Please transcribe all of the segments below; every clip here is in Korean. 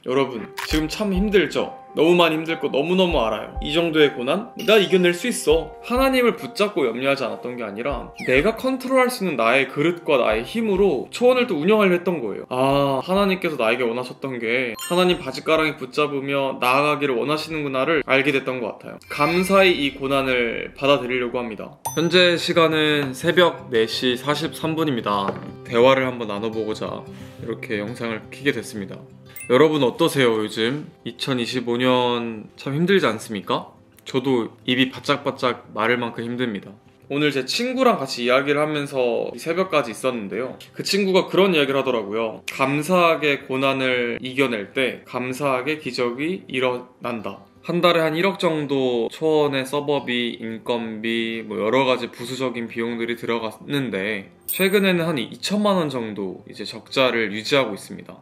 여러분 지금 참 힘들죠? 너무 많이 힘들 거 너무너무 알아요. 이 정도의 고난? 나 이겨낼 수 있어. 하나님을 붙잡고 염려하지 않았던 게 아니라 내가 컨트롤할 수 있는 나의 그릇과 나의 힘으로 초원을 또 운영하려 했던 거예요. 하나님께서 나에게 원하셨던 게 하나님 바짓가랑이 붙잡으며 나아가기를 원하시는구나를 알게 됐던 것 같아요. 감사히 이 고난을 받아들이려고 합니다. 현재 시간은 새벽 4시 43분입니다. 대화를 한번 나눠보고자 이렇게 영상을 켜게 됐습니다. 여러분 어떠세요? 요즘 2025년 참 힘들지 않습니까? 저도 입이 바짝바짝 마를 만큼 힘듭니다. 오늘 제 친구랑 같이 이야기를 하면서 새벽까지 있었는데요. 그 친구가 그런 이야기를 하더라고요. 감사하게 고난을 이겨낼 때 감사하게 기적이 일어난다. 한 달에 한 1억 정도 초원의 서버비, 인건비, 여러가지 부수적인 비용들이 들어갔는데 최근에는 한 2천만 원 정도 이제 적자를 유지하고 있습니다.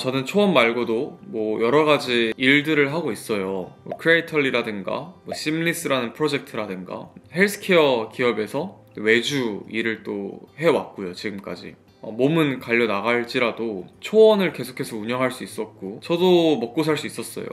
저는 초원 말고도 여러가지 일들을 하고 있어요. 크리에이털리라든가 심리스라는 프로젝트라든가 헬스케어 기업에서 외주 일을 또 해왔고요. 지금까지 몸은 갈려 나갈지라도 초원을 계속해서 운영할 수 있었고 저도 먹고 살 수 있었어요.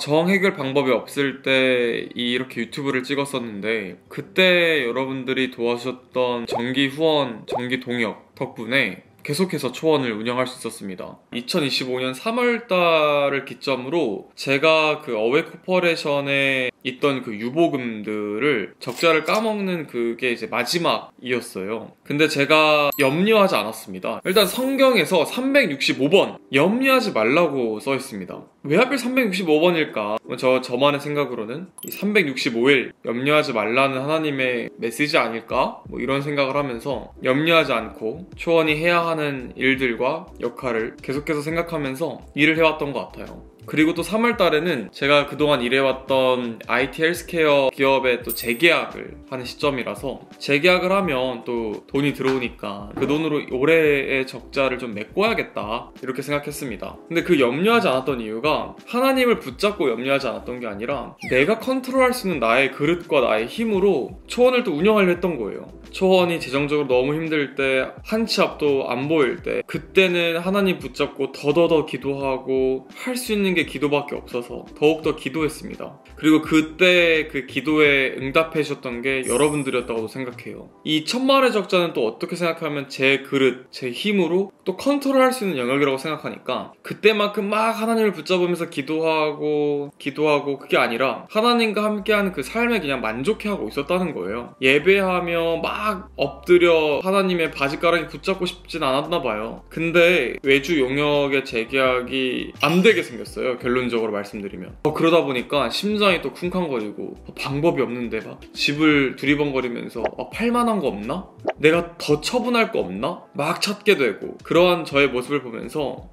정 해결 방법이 없을 때 이렇게 유튜브를 찍었었는데 그때 여러분들이 도와주셨던 정기 후원, 정기 동역 덕분에 계속해서 초원을 운영할 수 있었습니다. 2025년 3월달을 기점으로 제가 그 어웨이 코퍼레이션에 있던 그 유보금들을 적자를 까먹는 그게 이제 마지막이었어요. 근데 제가 염려하지 않았습니다. 일단 성경에서 365번 염려하지 말라고 써 있습니다. 왜 하필 365번일까? 저만의 생각으로는 365일 염려하지 말라는 하나님의 메시지 아닐까? 이런 생각을 하면서 염려하지 않고 초원이 해야 하는 일들과 역할을 계속해서 생각하면서 일을 해왔던 것 같아요. 그리고 또 3월 달에는 제가 그동안 일해왔던 IT 헬스케어 기업에 또 재계약을 하는 시점이라서 재계약을 하면 또 돈이 들어오니까 그 돈으로 올해의 적자를 좀 메꿔야겠다 이렇게 생각했습니다. 근데 그 염려하지 않았던 이유가 하나님을 붙잡고 염려하지 않았던 게 아니라 내가 컨트롤할 수 있는 나의 그릇과 나의 힘으로 초원을 또 운영하려 했던 거예요. 초원이 재정적으로 너무 힘들 때, 한 치 앞도 안 보일 때 그때는 하나님 붙잡고 더더더 기도하고 할 수 있는 게 기도밖에 없어서 더욱더 기도했습니다. 그리고 그때 그 기도에 응답해 주셨던 게 여러분들이었다고 생각해요. 이 천만의 적자는 또 어떻게 생각하면 제 그릇, 제 힘으로 또 컨트롤할 수 있는 영역이라고 생각하니까 그때만큼 막 하나님을 붙잡으면서 기도하고 그게 아니라 하나님과 함께하는 그 삶에 그냥 만족해하고 있었다는 거예요. 예배하며 막 엎드려 하나님의 바짓가랑이 붙잡고 싶진 않았나 봐요. 근데 외주 용역의 재계약이 안 되게 생겼어요. 결론적으로 말씀드리면. 그러다 보니까 심장이 또 쿵쾅거리고 방법이 없는데 막 집을 두리번거리면서 팔만한 거 없나? 내가 더 처분할 거 없나? 막 찾게 되고 그러한 저의 모습을 보면서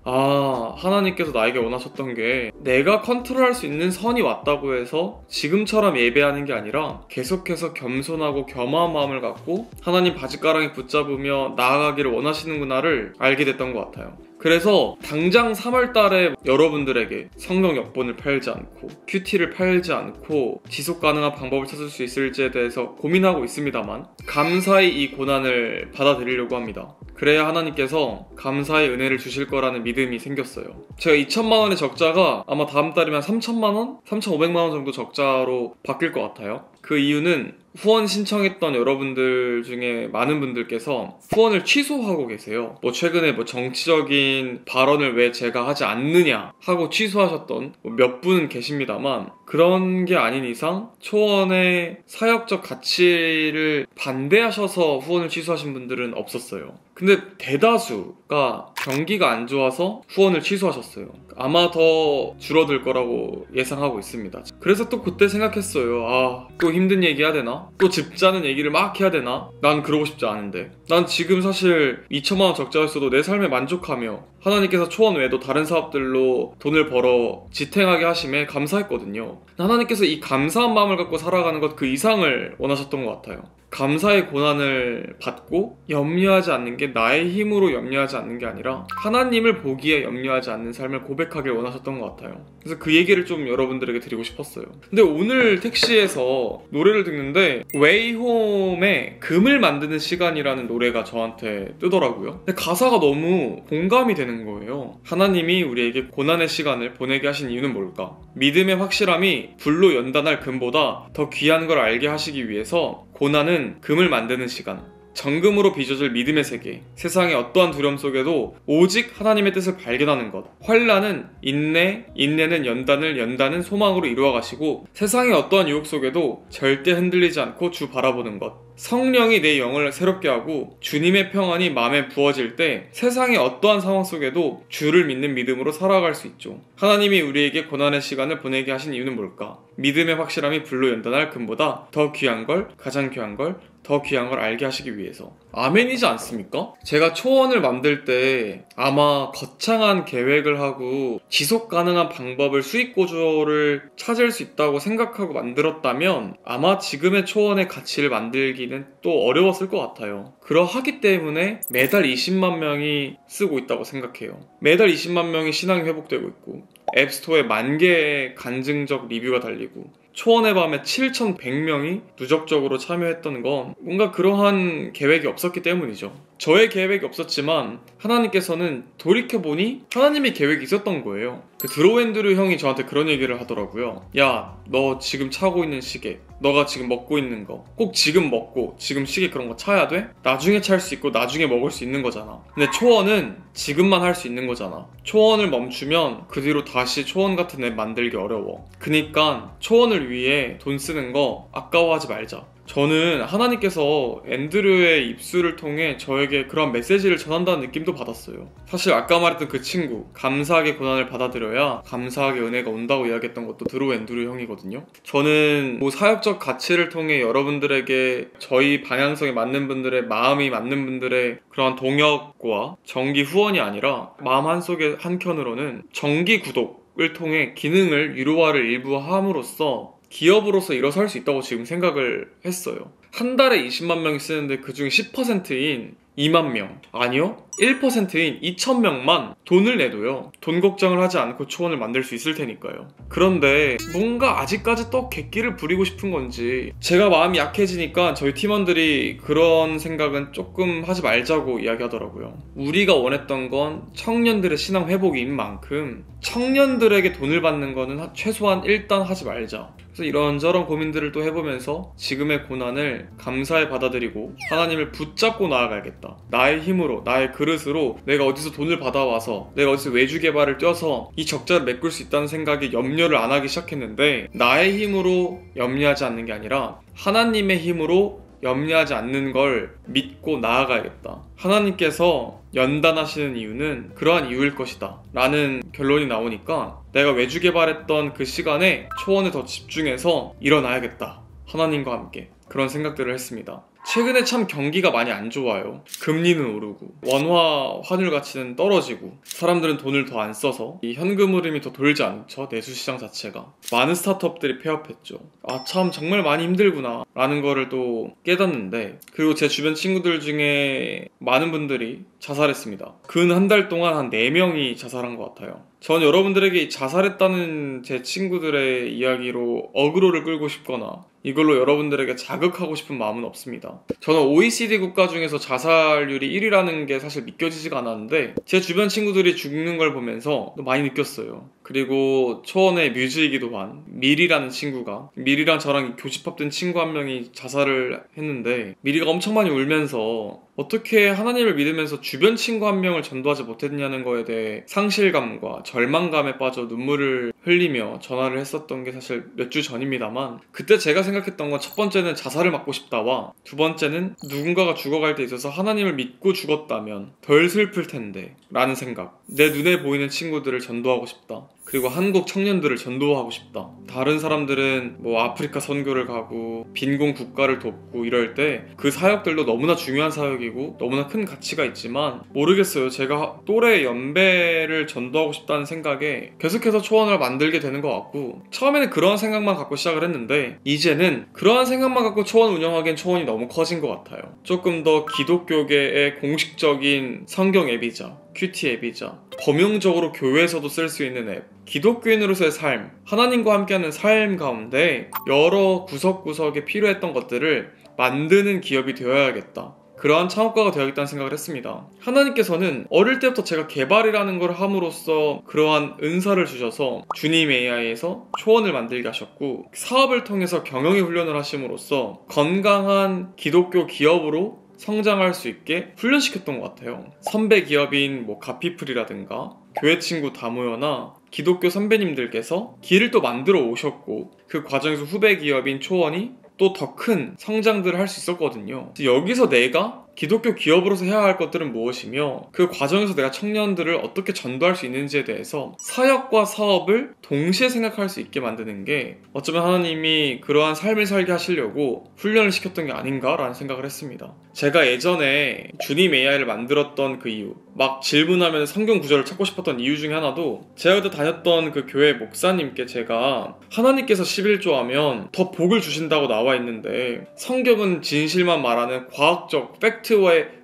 하나님께서 나에게 원하셨던 게 내가 컨트롤할 수 있는 선이 왔다고 해서 지금처럼 예배하는 게 아니라 계속해서 겸손하고 겸허한 마음을 갖고 하나님 바짓가랑이 붙잡으며 나아가기를 원하시는구나를 알게 됐던 것 같아요. 그래서 당장 3월달에 여러분들에게 성경 역본을 팔지 않고 큐티를 팔지 않고 지속 가능한 방법을 찾을 수 있을지에 대해서 고민하고 있습니다만 감사히 이 고난을 받아들이려고 합니다. 그래야 하나님께서 감사의 은혜를 주실 거라는 믿음이 생겼어요. 제가 2천만 원의 적자가 아마 다음 달이면 3천만 원? 3,500만 원 정도 적자로 바뀔 것 같아요. 그 이유는 후원 신청했던 여러분들 중에 많은 분들께서 후원을 취소하고 계세요. 최근에 정치적인 발언을 왜 제가 하지 않느냐 하고 취소하셨던 몇 분은 계십니다만 그런 게 아닌 이상 초원의 사역적 가치를 반대하셔서 후원을 취소하신 분들은 없었어요. 근데 대다수가 경기가 안 좋아서 후원을 취소하셨어요. 아마 더 줄어들 거라고 예상하고 있습니다. 그래서 또 그때 생각했어요. 또 힘든 얘기 해야 되나? 또 집 자는 얘기를 막 해야 되나? 난 그러고 싶지 않은데. 난 지금 사실 2천만 원 적자였어도 내 삶에 만족하며 하나님께서 초원 외에도 다른 사업들로 돈을 벌어 지탱하게 하심에 감사했거든요. 하나님께서 이 감사한 마음을 갖고 살아가는 것 그 이상을 원하셨던 것 같아요. 감사의 고난을 받고 염려하지 않는 게 나의 힘으로 염려하지 않는 게 아니라 하나님을 보기에 염려하지 않는 삶을 고백하길 원하셨던 것 같아요. 그래서 그 얘기를 좀 여러분들에게 드리고 싶었어요. 근데 오늘 택시에서 노래를 듣는데 웨이홈의 금을 만드는 시간이라는 노래가 저한테 뜨더라고요. 근데 가사가 너무 공감이 되는 거예요. 하나님이 우리에게 고난의 시간을 보내게 하신 이유는 뭘까? 믿음의 확실함이 불로 연단할 금보다 더 귀한 걸 알게 하시기 위해서 고난은 금을 만드는 시간, 정금으로 빚어질 믿음의 세계, 세상의 어떠한 두려움 속에도 오직 하나님의 뜻을 발견하는 것, 환난은 인내, 인내는 연단을, 연단은 소망으로 이루어 가시고 세상의 어떠한 유혹 속에도 절대 흔들리지 않고 주 바라보는 것, 성령이 내 영을 새롭게 하고 주님의 평안이 마음에 부어질 때 세상의 어떠한 상황 속에도 주를 믿는 믿음으로 살아갈 수 있죠. 하나님이 우리에게 고난의 시간을 보내게 하신 이유는 뭘까? 믿음의 확실함이 불로 연단할 금보다 더 귀한 걸, 가장 귀한 걸, 더 귀한 걸 알게 하시기 위해서. 아멘이지 않습니까? 제가 초원을 만들 때 아마 거창한 계획을 하고 지속 가능한 방법을 수익 구조를 찾을 수 있다고 생각하고 만들었다면 아마 지금의 초원의 가치를 만들기는 또 어려웠을 것 같아요. 그러하기 때문에 매달 20만 명이 쓰고 있다고 생각해요. 매달 20만 명이 신앙이 회복되고 있고 앱스토어에 10,000개의 간증적 리뷰가 달리고 초원의 밤에 7,100명이 누적적으로 참여했던 건 뭔가 그러한 계획이 없었기 때문이죠. 저의 계획이 없었지만 하나님께서는 돌이켜보니 하나님의 계획이 있었던 거예요. 그 드로앤드류 형이 저한테 그런 얘기를 하더라고요. 야, 너 지금 차고 있는 시계, 너가 지금 먹고 있는 거 꼭 지금 먹고 지금 시계 그런 거 차야 돼? 나중에 찰 수 있고 나중에 먹을 수 있는 거잖아. 근데 초원은 지금만 할 수 있는 거잖아. 초원을 멈추면 그 뒤로 다시 초원 같은 앱 만들기 어려워. 그니까 초원을 위해 돈 쓰는 거 아까워하지 말자. 저는 하나님께서 앤드류의 입술을 통해 저에게 그런 메시지를 전한다는 느낌도 받았어요. 사실 아까 말했던 그 친구, 감사하게 고난을 받아들여야 감사하게 은혜가 온다고 이야기했던 것도 드로 앤드류 형이거든요. 저는 사역적 가치를 통해 여러분들에게 저희 방향성에 맞는 분들의 마음이 맞는 분들의 그런 동역과 정기 후원이 아니라 마음 한속의 한켠으로는 정기 구독을 통해 기능을 유료화를 일부 함으로써 기업으로서 일어설 수 있다고 지금 생각을 했어요. 한 달에 20만 명이 쓰는데 그중에 10%인 2만 명, 아니요 1%인 2,000명만 돈을 내도요 돈 걱정을 하지 않고 초원을 만들 수 있을 테니까요. 그런데 뭔가 아직까지 또 객기를 부리고 싶은 건지 제가 마음이 약해지니까 저희 팀원들이 그런 생각은 조금 하지 말자고 이야기하더라고요. 우리가 원했던 건 청년들의 신앙 회복인 만큼 청년들에게 돈을 받는 거는 최소한 일단 하지 말자. 그래서 이런저런 고민들을 또 해보면서 지금의 고난을 감사히 받아들이고 하나님을 붙잡고 나아가야겠다. 나의 힘으로, 나의 그릇으로 내가 어디서 돈을 받아와서 내가 어디서 외주 개발을 뛰어서 이 적자를 메꿀 수 있다는 생각에 염려를 안 하기 시작했는데 나의 힘으로 염려하지 않는 게 아니라 하나님의 힘으로 염려하지 않는 걸 믿고 나아가야겠다. 하나님께서 연단하시는 이유는 그러한 이유일 것이다 라는 결론이 나오니까 내가 외주 개발했던 그 시간에 초원에 더 집중해서 일어나야겠다. 하나님과 함께 그런 생각들을 했습니다. 최근에 참 경기가 많이 안 좋아요. 금리는 오르고 원화 환율 가치는 떨어지고 사람들은 돈을 더 안 써서 이 현금 흐름이 더 돌지 않죠. 내수시장 자체가. 많은 스타트업들이 폐업했죠. 아 참 정말 많이 힘들구나 라는 거를 또 깨닫는데, 그리고 제 주변 친구들 중에 많은 분들이 자살했습니다. 근 한 달 동안 한 4명이 자살한 것 같아요. 전 여러분들에게 자살했다는 제 친구들의 이야기로 어그로를 끌고 싶거나 이걸로 여러분들에게 자극하고 싶은 마음은 없습니다. 저는 OECD 국가 중에서 자살률이 1위라는 게 사실 믿겨지지가 않았는데 제 주변 친구들이 죽는 걸 보면서 많이 느꼈어요. 그리고 초원의 뮤즈이기도 한 밀이라는 친구가, 밀이랑 저랑 교집합된 친구 한 명이 자살을 했는데 밀이가 엄청 많이 울면서 어떻게 하나님을 믿으면서 주변 친구 한 명을 전도하지 못했냐는 거에 대해 상실감과 절망감에 빠져 눈물을 흘리며 전화를 했었던 게 사실 몇 주 전입니다만, 그때 제가 생각했던 건 첫 번째는 자살을 막고 싶다와 두 번째는 누군가가 죽어갈 때 있어서 하나님을 믿고 죽었다면 덜 슬플 텐데 라는 생각. 내 눈에 보이는 친구들을 전도하고 싶다. 그리고 한국 청년들을 전도하고 싶다. 다른 사람들은 뭐 아프리카 선교를 가고 빈곤 국가를 돕고 이럴 때 그 사역들도 너무나 중요한 사역이고 너무나 큰 가치가 있지만 모르겠어요. 제가 또래 연배를 전도하고 싶다는 생각에 계속해서 초원을 만들게 되는 것 같고, 처음에는 그런 생각만 갖고 시작을 했는데 이제는 그러한 생각만 갖고 초원 운영하기엔 초원이 너무 커진 것 같아요. 조금 더 기독교계의 공식적인 성경 앱이자 큐티 앱이자 범용적으로 교회에서도 쓸 수 있는 앱, 기독교인으로서의 삶, 하나님과 함께하는 삶 가운데 여러 구석구석에 필요했던 것들을 만드는 기업이 되어야겠다. 그러한 창업가가 되어야겠다는 생각을 했습니다. 하나님께서는 어릴 때부터 제가 개발이라는 걸 함으로써 그러한 은사를 주셔서 주님 AI에서 초원을 만들게 하셨고, 사업을 통해서 경영의 훈련을 하심으로써 건강한 기독교 기업으로 성장할 수 있게 훈련시켰던 것 같아요. 선배 기업인 가피플이라든가 교회 친구 다모여나 기독교 선배님들께서 길을 또 만들어 오셨고, 그 과정에서 후배 기업인 초원이 또 더 큰 성장들을 할 수 있었거든요. 여기서 내가 기독교 기업으로서 해야 할 것들은 무엇이며 그 과정에서 내가 청년들을 어떻게 전도할 수 있는지에 대해서 사역과 사업을 동시에 생각할 수 있게 만드는 게 어쩌면 하나님이 그러한 삶을 살게 하시려고 훈련을 시켰던 게 아닌가라는 생각을 했습니다. 제가 예전에 주님 AI를 만들었던 그 이유, 막 질문하면 성경 구절을 찾고 싶었던 이유 중에 하나도 제가 그때 다녔던 그 교회 목사님께 제가 하나님께서 11조 하면 더 복을 주신다고 나와 있는데 성경은 진실만 말하는 과학적 팩트에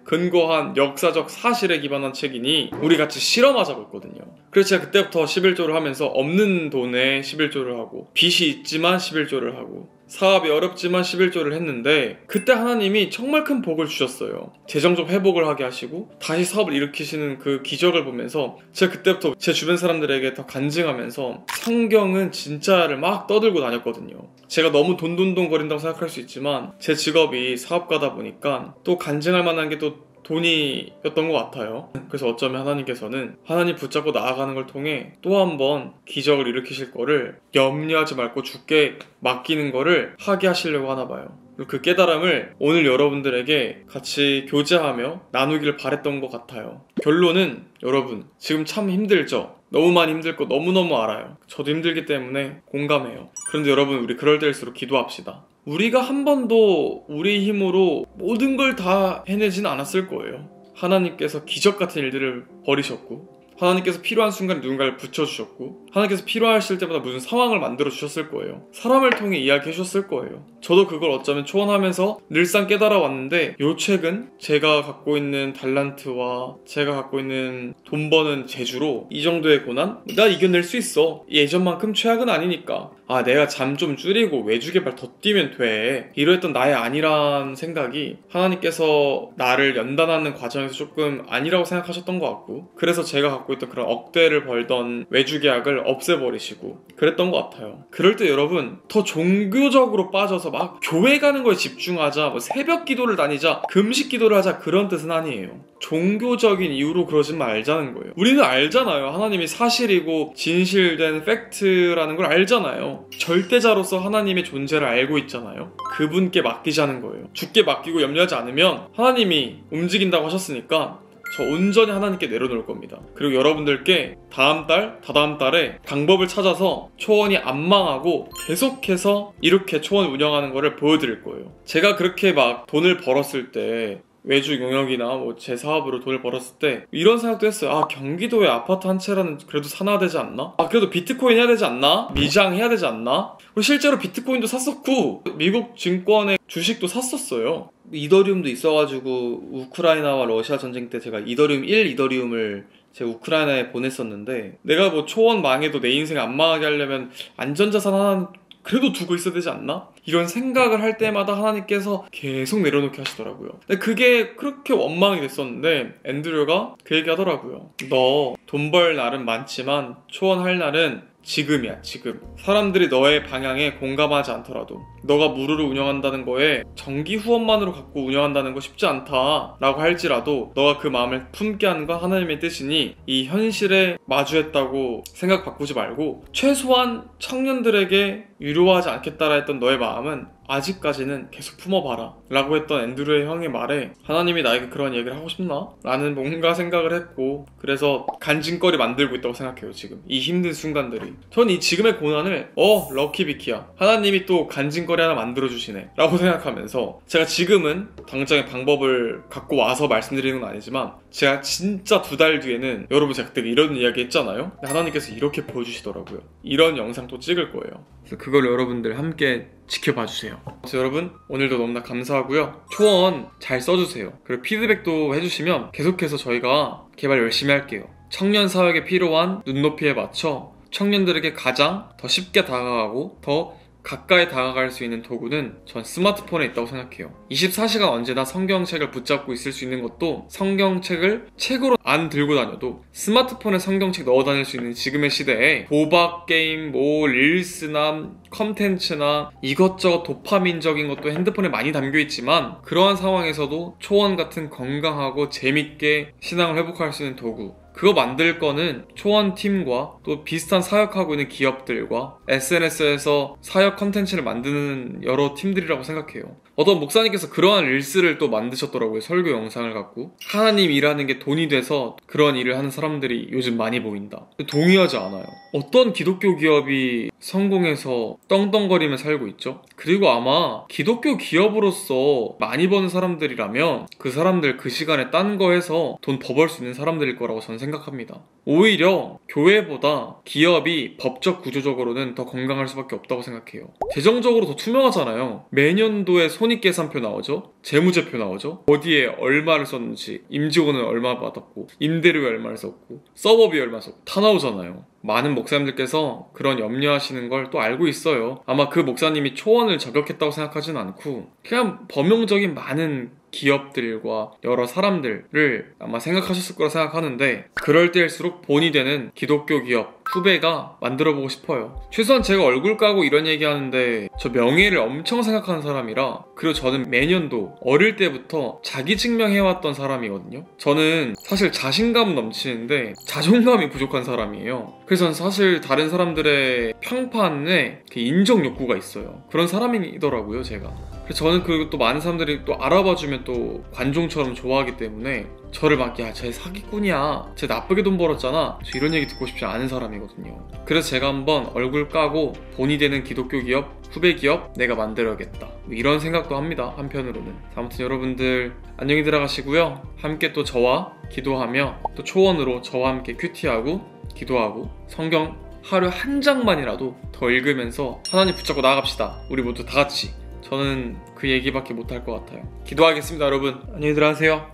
근거한 역사적 사실에 기반한 책이니 우리 같이 실험하자고 했거든요. 그래서 제가 그때부터 11조를 하면서 없는 돈에 11조를 하고 빚이 있지만 11조를 하고 사업이 어렵지만 11조를 했는데 그때 하나님이 정말 큰 복을 주셨어요. 재정적 회복을 하게 하시고 다시 사업을 일으키시는 그 기적을 보면서 제가 그때부터 제 주변 사람들에게 더 간증하면서 성경은 진짜를 막 떠들고 다녔거든요. 제가 너무 돈돈돈거린다고 생각할 수 있지만 제 직업이 사업가다 보니까 또 간증할 만한 게 또 돈이었던 것 같아요. 그래서 어쩌면 하나님께서는 하나님 붙잡고 나아가는 걸 통해 또 한 번 기적을 일으키실 거를 염려하지 말고 주께 맡기는 거를 하게 하시려고 하나 봐요. 그 깨달음을 오늘 여러분들에게 같이 교제하며 나누기를 바랬던 것 같아요. 결론은 여러분 지금 참 힘들죠? 너무 많이 힘들고 너무너무 알아요. 저도 힘들기 때문에 공감해요. 그런데 여러분 우리 그럴 때일수록 기도합시다. 우리가 한 번도 우리 힘으로 모든 걸 다 해내지는 않았을 거예요. 하나님께서 기적 같은 일들을 벌이셨고 하나님께서 필요한 순간에 누군가를 붙여주셨고 하나님께서 필요하실 때마다 무슨 상황을 만들어주셨을 거예요. 사람을 통해 이야기해 주셨을 거예요. 저도 그걸 어쩌면 초원하면서 늘상 깨달아 왔는데 요 최근 제가 갖고 있는 달란트와 제가 갖고 있는 돈 버는 재주로 이 정도의 고난? 나 이겨낼 수 있어. 예전만큼 최악은 아니니까. 내가 잠 좀 줄이고 외주개발 더 뛰면 돼. 이러했던 나의 아니란 생각이 하나님께서 나를 연단하는 과정에서 조금 아니라고 생각하셨던 것 같고 그래서 제가 갖고 있던 그런 억대를 벌던 외주계약을 없애버리시고 그랬던 것 같아요. 그럴 때 여러분 더 종교적으로 빠져서 막 교회 가는 거에 집중하자, 새벽 기도를 다니자, 금식 기도를 하자 그런 뜻은 아니에요. 종교적인 이유로 그러지 말자는 거예요. 우리는 알잖아요. 하나님이 사실이고 진실된 팩트라는 걸 알잖아요. 절대자로서 하나님의 존재를 알고 있잖아요. 그분께 맡기자는 거예요. 주께 맡기고 염려하지 않으면 하나님이 움직인다고 하셨으니까 저 온전히 하나님께 내려놓을 겁니다. 그리고 여러분들께 다음 달, 다다음 달에 방법을 찾아서 초원이 안 망하고 계속해서 이렇게 초원 운영하는 거를 보여드릴 거예요. 제가 그렇게 막 돈을 벌었을 때 외주 용역이나 제 사업으로 돈을 벌었을 때 이런 생각도 했어요. 경기도에 아파트 한 채라는 그래도 사놔야 되지 않나? 그래도 비트코인 해야 되지 않나? 미장해야 되지 않나? 그리고 실제로 비트코인도 샀었고 미국 증권의 주식도 샀었어요. 이더리움도 있어가지고 우크라이나와 러시아 전쟁 때 제가 이더리움 1 이더리움을 제 우크라이나에 보냈었는데 내가 초원 망해도 내 인생 안 망하게 하려면 안전자산 하나 그래도 두고 있어야 되지 않나? 이런 생각을 할 때마다 하나님께서 계속 내려놓게 하시더라고요. 근데 그게 그렇게 원망이 됐었는데 앤드류가 그 얘기 하더라고요. 너 돈 벌 날은 많지만 초원할 날은 지금이야, 지금. 사람들이 너의 방향에 공감하지 않더라도 너가 무료로 운영한다는 거에 정기 후원만으로 갖고 운영한다는 거 쉽지 않다 라고 할지라도 너가 그 마음을 품게 하는 건 하나님의 뜻이니 이 현실에 마주했다고 생각 바꾸지 말고 최소한 청년들에게 유료하지 않겠다라 했던 너의 마음은 아직까지는 계속 품어봐라 라고 했던 앤드류의 형의 말에 하나님이 나에게 그런 얘기를 하고 싶나? 라는 뭔가 생각을 했고, 그래서 간증거리 만들고 있다고 생각해요. 지금 이 힘든 순간들이. 전 이 지금의 고난을 럭키비키야, 하나님이 또 간증거리 하나 만들어주시네 라고 생각하면서, 제가 지금은 당장의 방법을 갖고 와서 말씀드리는 건 아니지만 제가 진짜 2달 뒤에는, 여러분 제가 그때 이런 이야기 했잖아요. 하나님께서 이렇게 보여주시더라고요. 이런 영상 또 찍을 거예요. 그래서 그걸 여러분들 함께 지켜봐 주세요. 그래서 여러분 오늘도 너무나 감사하고요. 초원 잘 써주세요. 그리고 피드백도 해주시면 계속해서 저희가 개발 열심히 할게요. 청년 사역에 필요한 눈높이에 맞춰 청년들에게 가장 더 쉽게 다가가고 더 가까이 다가갈 수 있는 도구는 전 스마트폰에 있다고 생각해요. 24시간 언제나 성경책을 붙잡고 있을 수 있는 것도, 성경책을 책으로 안 들고 다녀도 스마트폰에 성경책 넣어 다닐 수 있는 지금의 시대에 도박 게임, 릴스나 컨텐츠나 이것저것 도파민적인 것도 핸드폰에 많이 담겨 있지만, 그러한 상황에서도 초원 같은 건강하고 재밌게 신앙을 회복할 수 있는 도구, 그거 만들 거는 초원 팀과 또 비슷한 사역하고 있는 기업들과 SNS에서 사역 컨텐츠를 만드는 여러 팀들이라고 생각해요. 어떤 목사님께서 그러한 릴스를 또 만드셨더라고요. 설교 영상을 갖고. 하나님 일하는 게 돈이 돼서 그런 일을 하는 사람들이 요즘 많이 보인다. 동의하지 않아요. 어떤 기독교 기업이 성공해서 떵떵거리며 살고 있죠? 그리고 아마 기독교 기업으로서 많이 버는 사람들이라면 그 사람들 그 시간에 딴 거 해서 돈 더 벌 수 있는 사람들일 거라고 저는 생각합니다. 오히려 교회보다 기업이 법적 구조적으로는 더 건강할 수밖에 없다고 생각해요. 재정적으로 더 투명하잖아요. 매년도에 손익계산표 나오죠? 재무제표 나오죠? 어디에 얼마를 썼는지, 임직원은 얼마 받았고, 임대료에 얼마를 썼고, 서버비 얼마 썼고 다 나오잖아요. 많은 목사님들께서 그런 염려하시는 걸 또 알고 있어요. 아마 그 목사님이 초원을 저격했다고 생각하진 않고 그냥 범용적인 많은 기업들과 여러 사람들을 아마 생각하셨을 거라 생각하는데, 그럴 때일수록 본이 되는 기독교 기업 후배가 만들어보고 싶어요. 최소한 제가 얼굴 까고 이런 얘기하는데 저 명예를 엄청 생각하는 사람이라, 그리고 저는 매년도 어릴 때부터 자기 증명해왔던 사람이거든요. 저는 사실 자신감 넘치는데 자존감이 부족한 사람이에요. 그래서 사실 다른 사람들의 평판에 인정 욕구가 있어요. 그런 사람이더라고요, 제가. 그래서 저는 그리고 또 많은 사람들이 또 알아봐주면 또 관종처럼 좋아하기 때문에 저를 막, 야, 쟤 사기꾼이야, 쟤 나쁘게 돈 벌었잖아, 저 이런 얘기 듣고 싶지 않은 사람이거든요. 그래서 제가 한번 얼굴 까고 본이 되는 기독교 기업, 후배 기업 내가 만들어야겠다, 이런 생각도 합니다, 한편으로는. 아무튼 여러분들 안녕히 들어가시고요. 함께 또 저와 기도하며, 또 초원으로 저와 함께 큐티하고 기도하고 성경 하루 한 장만이라도 더 읽으면서 하나님 붙잡고 나아갑시다. 우리 모두 다 같이. 저는 그 얘기밖에 못할 것 같아요. 기도하겠습니다. 여러분 안녕히 들어가세요.